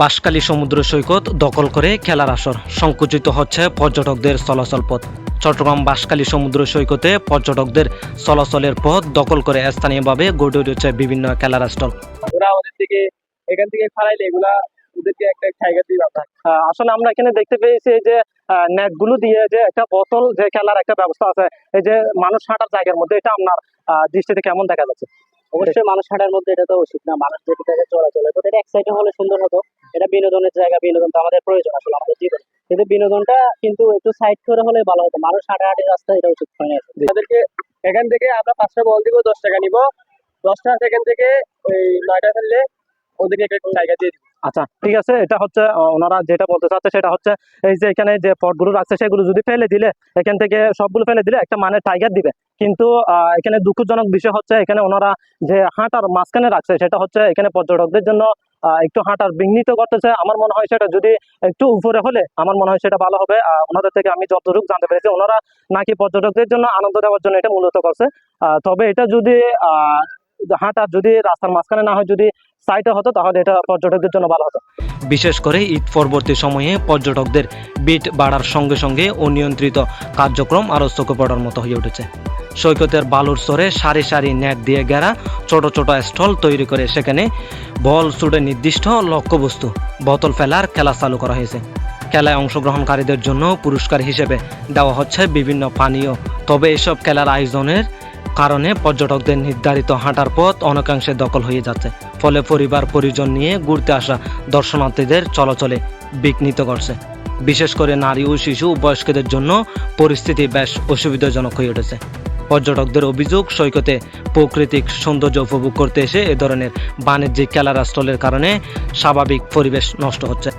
বাঁশখালী সমুদ্র সৈকত দখল করে খেলার আসর, সংকুচিত হচ্ছে পর্যটকদের চলাচল পথ। চট্টগ্রাম বাঁশখালী সমুদ্র সৈকতে পর্যটকদের চলাচলের পথ দখল করে স্থানীয়ভাবে গড়ে উঠেছে বিভিন্ন খেলার স্টল। ওরা আমাদের থেকে এখান থেকে খারাইলে এগুলা ওদেরকে একটা জায়গা দিয়ে আমরা আসলে আমরা এখানে দেখতে পেয়েছি এই যে নেট গুলো দিয়ে যে একটা বোতল যে খেলার একটা ব্যবস্থা আছে, এই যে মানুষ হাঁটার জায়গার মধ্যে, এটা আপনার দৃষ্টিতে কেমন দেখা যাচ্ছে? অবশ্যই মানুষ হাঁটার মধ্যে এটা তো উচিত না, মানুষ যেটা থেকে চলাচল তো এটা এক সাইডে হলে সুন্দর হতো। এটা বিনোদনের জায়গা, বিনোদন তো আমাদের প্রয়োজন আসলে আমাদের জীবনে, কিন্তু বিনোদনটা কিন্তু একটু সাইড করে হলে ভালো হতো। মানুষ হাঁটাহাঁটি রাস্তা এটা উচিত হয় না। তাদেরকে এখান থেকে আমরা 5টা বল দিব, 10 টাকা নিব, 10টা সেকেন্ড থেকে ওই 9টা ফেললে ওদেরকে একটা জায়গা দিয়ে দিব। আচ্ছা, ঠিক আছে। এটা হচ্ছে ওনারা যেটা বলতে চাচ্ছে সেটা হচ্ছে এই যে এখানে যে পটগুলো রাখছে সেগুলো যদি ফেলে দিলে, এখান থেকে সবগুলো ফেলে দিলে একটা মানে টাইগার দিবে। কিন্তু এখানে দুঃখজনক বিষয় হচ্ছে এখানে ওনারা যে হাঁটার মাঝখানে রাখছে সেটা হচ্ছে এখানে পর্যটকদের জন্য একটু হাঁটার বিঘ্নিত করতেছে। আমার মনে হয় সেটা যদি একটু উপরে হলে আমার মনে হয় সেটা ভালো হবে। ওনাদের থেকে আমি যতটুকু জানতে পেরেছি ওনারা নাকি পর্যটকদের জন্য আনন্দ দেওয়ার জন্য এটা মূলত করছে। তবে এটা যদি হাঁটার যদি রাস্তার মাঝখানে না হয়, যদি সাইটে হতো, তাহলে এটা পর্যটকদের জন্য ভালো হতো। বিশেষ করে ঈদ পরবর্তী সময়ে পর্যটকদের ভিড় বাড়ার সঙ্গে সঙ্গে অনিয়ন্ত্রিত কার্যক্রম আরও চোখে পড়ার মতো হয়ে উঠেছে। সৈকতের বালুর স্তরে সারি সারি নেট দিয়ে ঘেরা ছোট ছোট স্টল তৈরি করে সেখানে বল ছুটে নির্দিষ্ট লক্ষ্যবস্তু বোতল ফেলার খেলা চালু করা হয়েছে। খেলায় অংশগ্রহণকারীদের জন্য পুরস্কার হিসেবে দেওয়া হচ্ছে বিভিন্ন পানীয়। তবে এসব খেলার আয়োজনের কারণে পর্যটকদের নির্ধারিত হাঁটার পথ অনেকাংশে দখল হয়ে যাচ্ছে, ফলে পরিবার পরিজন নিয়ে ঘুরতে আসা দর্শনার্থীদের চলাচলে বিঘ্নিত করছে। বিশেষ করে নারী ও শিশু বয়স্কদের জন্য পরিস্থিতি বেশ অসুবিধাজনক হয়ে উঠেছে। পর্যটকদের অভিযোগ, সৈকতে প্রাকৃতিক সৌন্দর্য উপভোগ করতে এসে এ ধরনের বাণিজ্যিক খেলার স্টলের কারণে স্বাভাবিক পরিবেশ নষ্ট হচ্ছে।